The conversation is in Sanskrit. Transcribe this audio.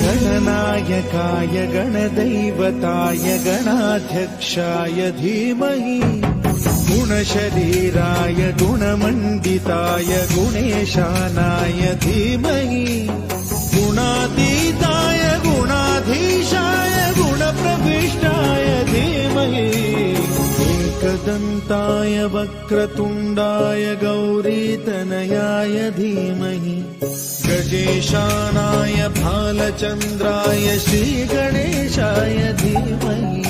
गणनायकाय गणदैवताय गणाध्यक्षाय धीमहि गुणशरीराय गुणमण्डिताय गुणेशानाय धीमहि गुणातीताय गुणाधीशाय गुणप्रविष्टाय धीमहि एकदन्ताय वक्रतुण्डाय गौरीतनयाय धीमहि गजेशानाय भालचन्द्राय श्रीगणेशाय धीमहि